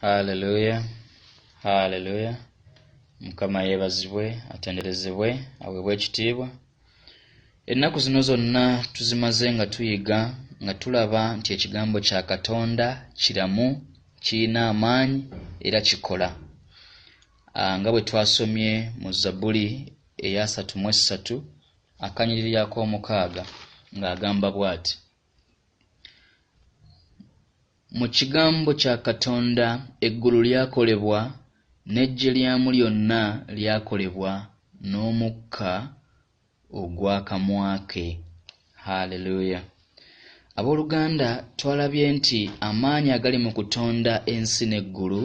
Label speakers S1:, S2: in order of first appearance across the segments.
S1: Hallelujah. Hallelujah. Mukama yeebazibwe, atenderezebwe, aweebwe ekitiibwa. Ennaku zino zonna tuzimaze nga tuyiga nga tulaba nti ekigambo kya Katonda kiramu, kirina amaanyi era kikola. Nga bwe twasomye mu Zabbuli eya 33 akanyiriri ak'omukaaga ng'agamba bw'ati: mu kigambo kya Katonda eggulu lyakolebwa, n'eggye lyamu lyonna lyakolebwa n'omukka ogw'akamwa ke. Haleluya. Abooluganda, twalabye nti amaanyi agali mu kutonda ensi n'eggulu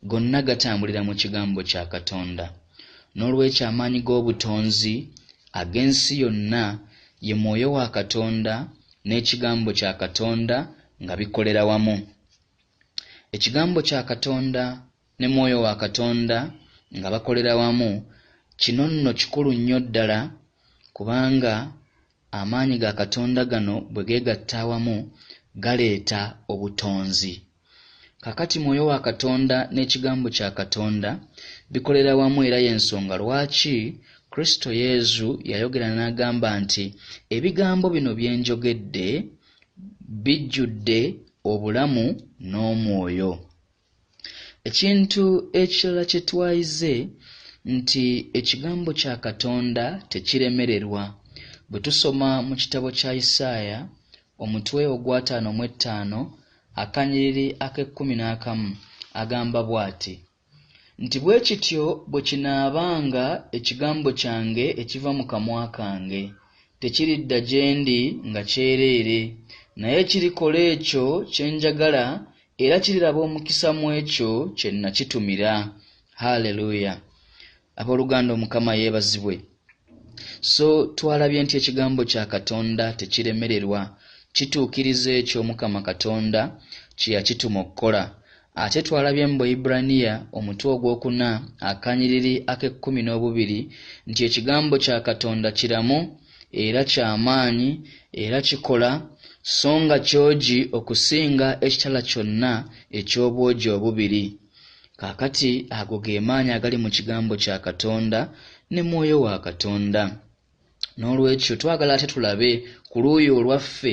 S1: gonna gatambulira mu kigambo kya Katonda. N'olwekyo amaanyi g'obutonzi ag'ensi yonna ye Mwoyo wa Katonda n'ekigambo kya Katonda nga bikolera wamu. Ekigambo kya Katonda ne Mwoyo wa Katonda nga bakolera wamu, kino nno kikulu nnyo ddala, kubanga amaanyi ga Katonda gano bwe geegatta awamu galeeta obutonzi. Kakati Mwoyo wa Katonda n'ekigambo kya Katonda bikolera wamu, era y'ensonga lwaki Kristo Yesu yayogera n'agamba nti ebigambo bino bye njogedde bijjudde obulamu n'omwoyo. Ekintu ekirala kye twayize nti ekigambo kya Katonda tekiremererwa. Bwe tusoma mu kitabo kya Isaaya omutwe ogwa 55 akanyiriri ak'e11 agamba bw'ati nti bwe kityo bwe kinaabanga ekigambo kyange ekiva mu kamwa kange, tekiridda gye ndi nga kyereere, naye kirikola ekyo kye njagala era kiriraba omukisa mu ekyo kye nakitumira. Haleluya. Abooluganda, Omukama yeebazibwe. So twalabye nti ekigambo kya Katonda tekiremererwa, kituukiriza ekyo Mukama Katonda kye yakituma okukola. Ate twalabye mu Ibraniya omutwe ogwokuna akanyiriri ak'e12 nti ekigambo kya Katonda kiramu era ky'amaanyi era kikola, so nga kyogi okusinga ekitala kyonna eky'obwogi obubiri. Kaakati ago ge maanyi agali mu kigambo kya Katonda ne Mwoyo wa Katonda. N'olwekyo twagala ate tulabe ku luuyi olwaffe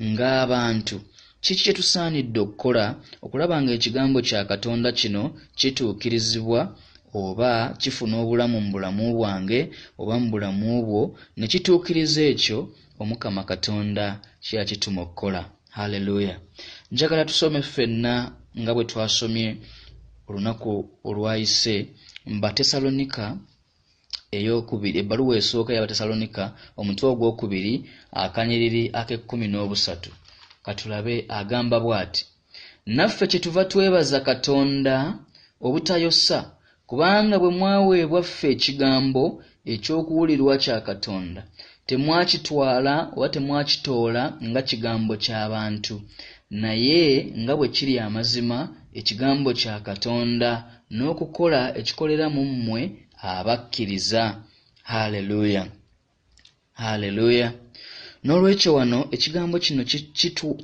S1: ng'abantu kiki kye tusaanidde okukola okulaba nga ekigambo kya Katonda kino kituukirizibwa oba kifuna obulamu mu bulamu bwange oba mu bulamu bwo, ne kituukiriza ekyo Omukama Katonda kye yakituma okukola. Haleluya. Njagala tusome ffenna nga bwe twasomye olunaku olwayise mu Batesalonika ey'okubiri, ebbaluwa esooka y'Abatesalonika omutwe ogwokubiri akanyiriri ak'e13. Katulabe agamba bw'ati: naffe kyetuva twebaza Katonda obutayosa, kubanga bwe mwaweebwa ffe ekigambo eky'okuwulirwa kya Katonda, temwakitwala oba temwakitoola nga kigambo ky'abantu, naye nga bwe kiri amazima ekigambo kya Katonda, n'okukola ekikolera mu mmwe abakkiriza. Haleluya. Haleluya. N'olwekyo wano ekigambo kino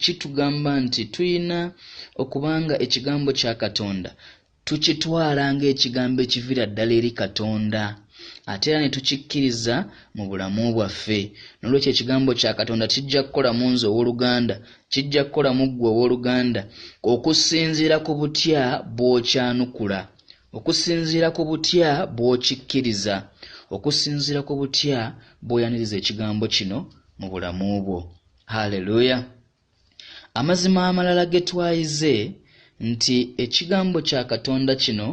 S1: kitugamba nti tuyina okubanga ekigambo kya Katonda tukitwala ng'ekigambo ekivira ddala eri Katonda, ate era ne tukikkiriza mu bulamu bwaffe. N'olwekyo ekigambo kya Katonda kijja kukola mu nze owooluganda, kijja kukola mu ggwe owooluganda, okusinziira ku butya bw'okyanukula, okusinziira ku butya bw'okikkiriza, okusinziira ku butya bw'oyaniriza ekigambo kino mu bulamu bwo. Haleluya. Amazima amalala ge twayize nti ekigambo kya Katonda kino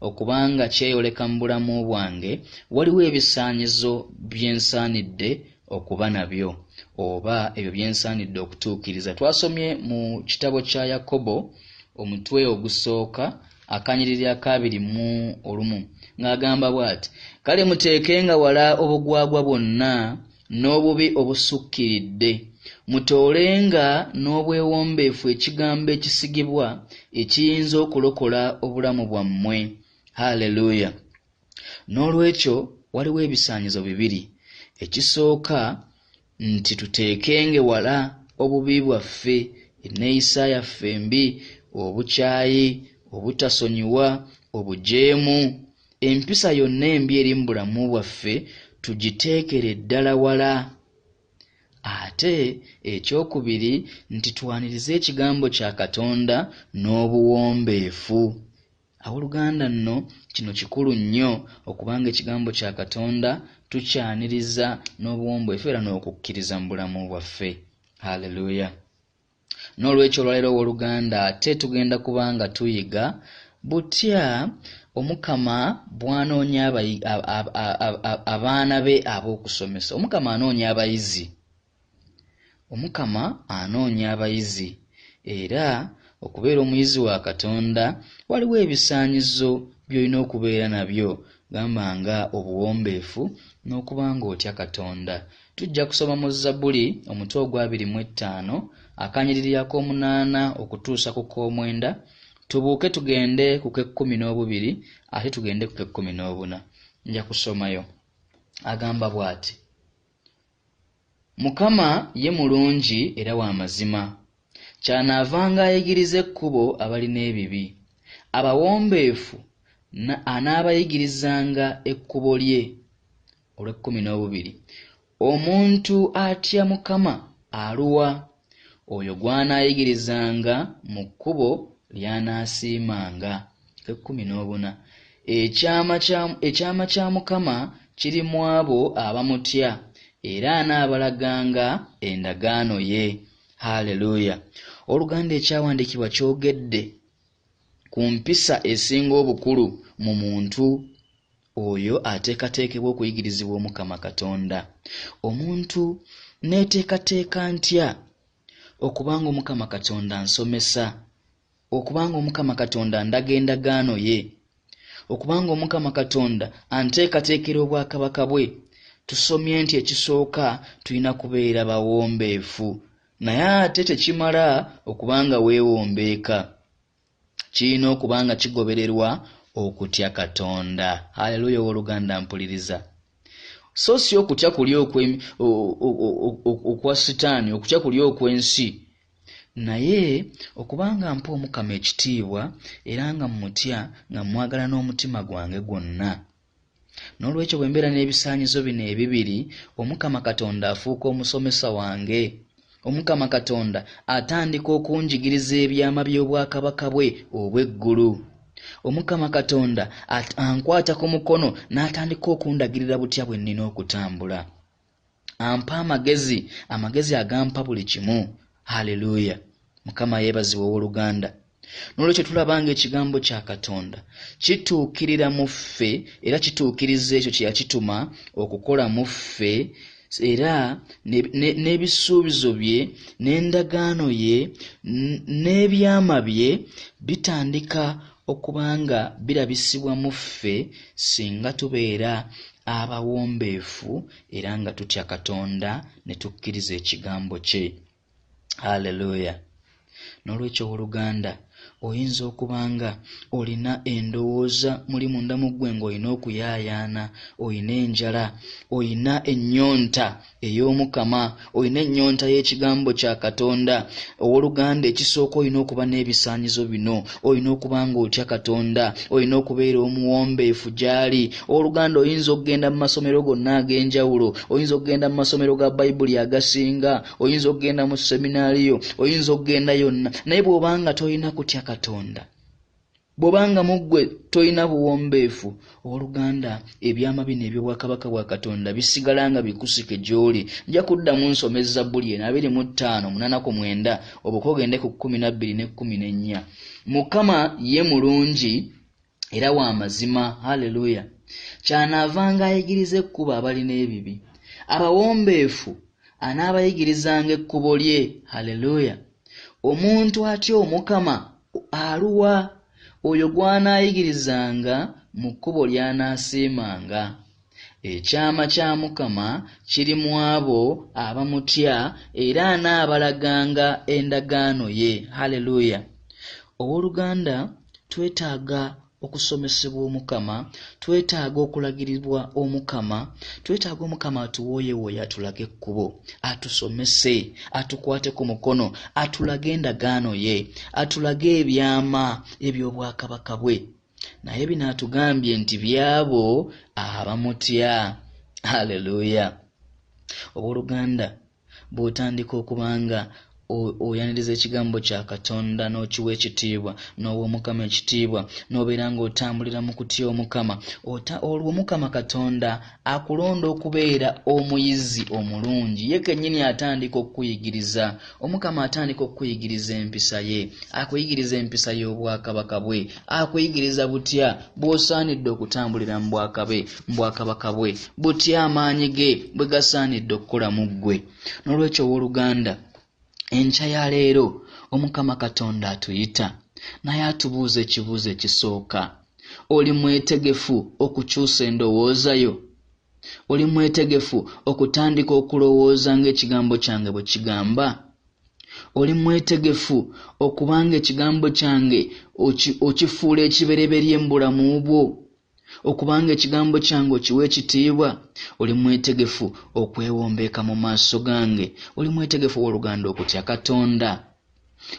S1: okubanga kyeyoleka mu bulamu bwange, waliwo ebisaanyizo byensaanidde okuba nabyo oba ebyo byensaanidde okutuukiriza. Twasomye mu kitabo kya Yakobo omutwe ogusooka akanyiriri ak'21 ng'agamba bw'ati: kale muteekenga wala obugwagwa bwonna n'obubi obusukkiridde, mutoolenga n'obwewombeefu ekigambo ekisigibwa ekiyinza okulokola obulamu bwammwe. Haleluya. N'olwekyo waliwo ebisaanyizo bibiri. Ekisooka nti tuteekenge wala obubi bwaffe, enneeyisa yaffe embi, obukyayi, obutasonyiwa, obujeemu, empisa yonna embi eri mu bulamu bwaffe tugiteekere ddala wala. Ate ekyokubiri nti twanirize ekigambo kya Katonda n'obuwombeefu. Abooluganda nno kino kikulu nnyo okubanga ekigambo kya Katonda tukyaniriza n'obuwombeefu era n'okukkiriza mu bulamu bwaffe. Haleluya. N'olwekyo olwaleero owooluganda ate tugenda kubanga tuyiga butya Omukama bw'anoonya abaana be ab'okusomesa. Omukama anoonya abayizi. Omukama anoonya abayizi era okubeera omuyizi wa Katonda waliwo ebisaanyizo by'olina okubeera nabyo, gamba nga obuwombeefu n'okuba ng'otya Katonda. Tujja kusoma mu Zabbuli omutwe ogwa 25 akanyiriri ak'omunaana okutuusa ku k'omwenda, tubuuke tugende ku k'ekkumi ate tugende ku k'ekkumi. Nja kusomayo. Agamba bw'ati: Mukama ye mulungi era wa mazima, kyanaavanga ayigiriza ekkubo abalina ebibi. Abawombeefu anaabayigirizanga ekkubo lye. Olw'ekkumi. Omuntu atya Mukama aluwa? Oyo gw'anaayigirizanga mu kkubo ly'anaasiimanga. Ekkumi. Ekyama kya Mukama kiri mu abo abamutya, era anaabalaganga endagaano ye. Haleluya. Oluganda ekyawandiikibwa kyogedde ku mpisa esinga obukulu mu muntu oyo ateekateekebwa okuyigirizibwa Omukama Katonda. Omuntu neeteekateeka ntya okubanga Omukama Katonda ansomesa, okubanga Omukama Katonda ndaga endagaano ye, okubanga Omukama Katonda anteekateekera obwakabaka bwe? Tusomye nti ekisooka tulina kubeera bawombeefu, naye ate tekimala okubanga weewombeeka. Kirina okubanga kigobererwa okutya Katonda. Haleluya. Owooluganda mpuliriza. So si okutya kuli okwa Sitaani, okutya kuli okw'ensi, naye okubanga mpa Omukama ekitiibwa era nga mmutya nga mwagala n'omutima gwange gwonna. N'olwekyo bwe mbeera n'ebisaanyizo bino ebibiri, Omukama Katonda afuuka omusomesa wange. Omukama Katonda atandika okunjigiriza ebyama by'obwakabaka bwe obw'eggulu. Omukama Katonda ankwata ku mukono n'atandika okundagirira butya bwe nnina okutambula. Ampa amagezi agampa buli kimu. Haleluya. Mukama yeebazibwe owooluganda. N'olwekyo tulabanga ekigambo kya Katonda kituukirira mu ffe era kituukiriza ekyo kye yakituma okukola mu ffe, era n'ebisuubizo bye n'endagaano ye n'ebyama bye bitandika okubanga birabisibwa mu ffe singa tubeera abawombeefu era nga tutya Katonda ne tukkiriza ekigambo kye. Haleluya. N'olwekyo owooluganda oyinza okubanga olina endowooza muli munda mu ggwe ng'olina okuyaayaana, olina enjala, olina ennyonta ey'Omukama, olina ennyonta y'ekigambo kya Katonda. Owooluganda ekisooka olina okuba n'ebisaanyizo bino, olina okuba ng'otya Katonda, olina okubeera omuwombeefu gy'ali. Owooluganda oyinza okugenda mu masomero gonna ag'enjawulo, oyinza okugenda mu masomero ga Bayibuli agasinga, oyinza okugenda mu seminaaliyo, oyinza okugenda yonna, naye bw'obanga tolina kutya Katonda, bw'obanga mu ggwe tolina buwombeefu, owooluganda ebyama bino eby'obwakabaka bwa Katonda bisigala nga bikusike gy'oli. Nja kuddamu nsome Zabbuli 25:8-9 obuko ogende ku 12 ne 14. Mukama ye mulungi era wa mazima. Haleluya. Kyanaavanga ayigiriza ekkubo abalina ebibi. Abawombeefu anaabayigirizanga ekkubo lye. Haleluya. Omuntu atya Omukama aluwa? Oyo gw'anaayigirizanga mu kkubo ly'anaasiimanga. Ekyama kya Mukama kiri mu abo abamutya era anaabalaganga endagaano ye. Haleluya. Owooluganda twetaaga okusomesebwa omukama, twetaaga okulagirirwa omukama, twetaaga omukama atuwooyewooye atulage ekkubo, atusomese, atukwate ku mukono, atulage endagaano ye, atulage ebyama eby'obwakabaka bwe. Naye bino atugambye nti byabo abamutya. Haleluya. Obooluganda, bw'otandika okubanga oyaniriza ekigambo kya Katonda n'okiwa ekitiibwa, n'owa omukama ekitiibwa, n'obeera ng'otambulira mu kutya omukama, olwo omukama Katonda akulonda okubeera omuyizi omulungi. Ye kennyini atandika okukuyigiriza. Omukama atandika okukuyigiriza empisa ye, akuyigiriza empisa y'obwakabaka bwe, akuyigiriza butya bw'osaanidde okutambulira mu bwakabaka bwe, butya amaanyi ge bwe gasaanidde okukola mu ggwe. N'olwekyo owooluganda, enkya ya leero omukama Katonda atuyita, naye atubuuza ekibuuzo ekisooka. Oli mwetegefu okukyusa endowooza yo? Oli mwetegefu okutandika okulowooza ng'ekigambo kyange bwe kigamba? Oli mwetegefu okubanga ekigambo kyange okifuula ekibereberye mu bulamu bwo? Okubanga ekigambo kyange okiwa ekitiibwa? Oli mwetegefu okwewombeeka mu maaso gange? Oli mwetegefu owooluganda okutya Katonda?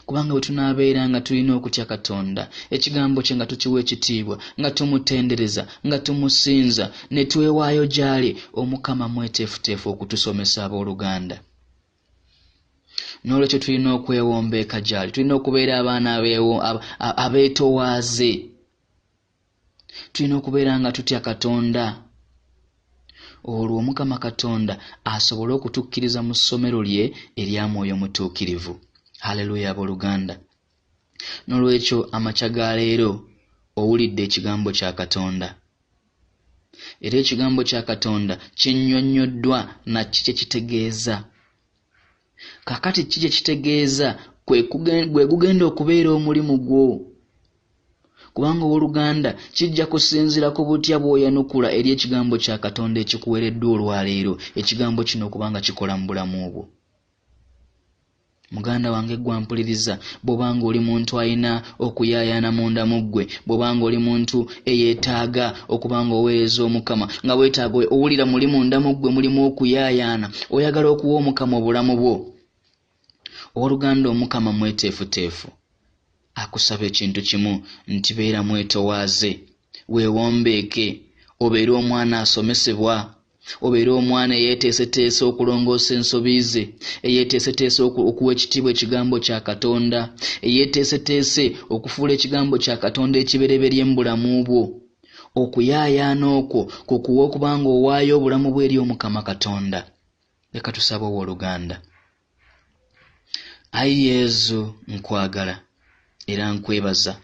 S1: Kubanga bwe tunaabeera nga tulina okutya Katonda, ekigambo kye nga tukiwa ekitiibwa, nga tumutendereza, nga tumusinza, ne twewaayo gy'ali, omukama mweteefuteefu okutusomesa abooluganda. N'olwekyo tulina okwewombeeka gy'ali, tulina okubeera abaana abeetowaaze, tulina okubeera nga tutya Katonda. Olwo omukama Katonda asobole okutukkiriza mu ssomero lye erya Mwoyo Mutuukirivu. Haleluya abooluganda. N'olwekyo amakya ga leero owulidde ekigambo kya Katonda. Era ekigambo kya Katonda kinnyonnyoddwa na kiki kitegeeza. Kakati kiki kitegeeza gwe gugenda okubeera omulimu gwo. Kubanga owooluganda kijja kusinziira ku butya bw'oyanukula eri ekigambo kya Katonda ekikuweereddwa olwaleero, ekigambo kino okubanga kikola mu bulamu bwo. Muganda wange gwampuliriza, bw'obanga oli muntu alina okuyaayaana munda mu ggwe, bw'obanga oli muntu eyeetaaga okubanga oweereza omukama, nga weetaaga owulira muli munda mu ggwe mulimu okuyaayaana, oyagala okuwa omukama obulamu bwo, owooluganda omukama mweteefuteefu. Akusaba ekintu kimu nti beera mwetowaaze, weewombeeke, obeere omwana asomesebwa, obeere omwana eyeeteeseteese okulongoosa ensobi ze, eyeeteeseteese okuwa ekitiibwa ekigambo kya Katonda, eyeeteeseteese okufuula ekigambo kya Katonda ekibereberye mu bulamu bwo. Okuyaayaana okwo kukuwa okubanga owaayo obulamu bwe eri omukama Katonda. Leka tusabe owooluganda. Ayi Yesu, nkwagala era nkwebaza,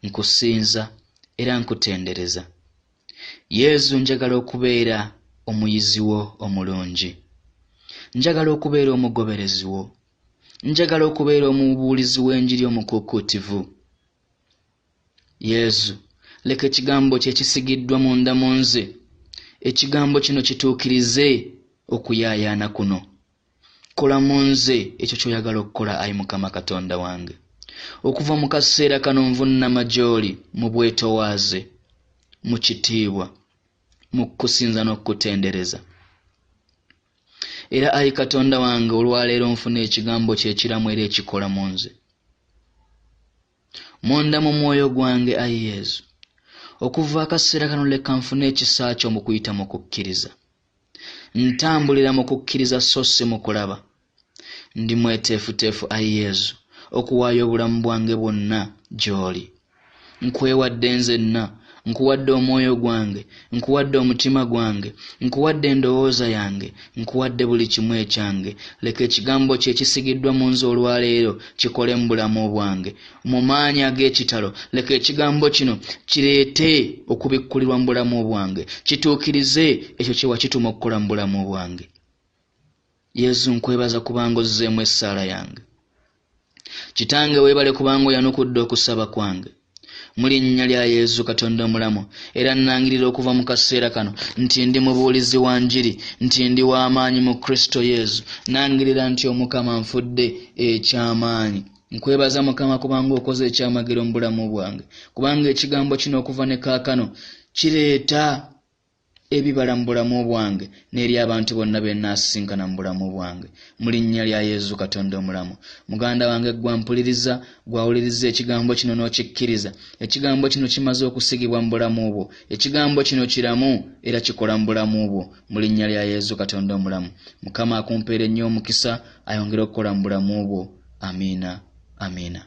S1: nkusinza era nkutendereza. Yesu, njagala okubeera omuyizi wo omulungi, njagala okubeera omugoberezi wo, njagala okubeera omubuulizi w'enjiri omukuukutivu. Yesu, leka ekigambo kye kisigiddwa munda mu nze, ekigambo kino kituukirize okuyaayaana kuno. Kola mu nze ekyo ky'oyagala okukola, ayi Mukama Katonda wange. Okuva mu kaseera kano nvunnama gy'oli mu bwetowaaze, mu kitiibwa, mu kusinza n'okutendereza. Era ayi Katonda wange, olwaleero nfuna ekigambo kye ekiramu era ekikola mu nze. Munda mu mwoyo gwange, ayi Yesu, okuva akaseera kano leka nfuna ekisa kyo mu kuyita mu kukkiriza. Ntambulira mu kukkiriza so si mu kulaba. Ndi mweteefuteefu, ayi Yesu, okuwaayo obulamu bwange bwonna gy'oli. Nkwewadde nzenna, nkuwadde omwoyo gwange, nkuwadde omutima gwange, nkuwadde endowooza yange, nkuwadde buli kimu ekyange. Leka ekigambo kye ekisigiddwa mu nze olwaleero kikole mu bulamu bwange. Mu maanyi ag'ekitalo, leka ekigambo kino kireete okubikkulirwa mu bulamu bwange, kituukirize ekyo kye wakituma okukola mu bulamu bwange. Yesu, nkwebaza kubanga ozzeemu essaala yange. Kitange, weebale kubanga oyanukudde okusaba kwange. Mu linnya lya Yesu Katonda omulamu, era nnangirira okuva mu kaseera kano nti ndi mubuulizi wa njiri, nti ndi w'amaanyi mu Kristo Yesu. Nangirira nti omukama nfudde eky'amaanyi. Nkwebaza Mukama kubanga okoze ekyamagero mu bulamu bwange, kubanga ekigambo kino okuva ne kaakano kireeta ebibala mu bulamu bwange n'eri abantu bonna be nnaasisinkana mu bulamu bwange. Mu linnya lya Yesu Katonda omulamu. Muganda wange gwampuliriza, gwawuliriza ekigambo kino n'okikkiriza. Ekigambo kino kimaze okusigibwa mu bulamu bwo. Ekigambo kino kiramu era kikola mu bulamu bwo. Mu linnya lya Yesu Katonda omulamu. Mukama akumpeere nnyo omukisa, ayongere okukola mu bulamu bwo. Amiina. Amiina.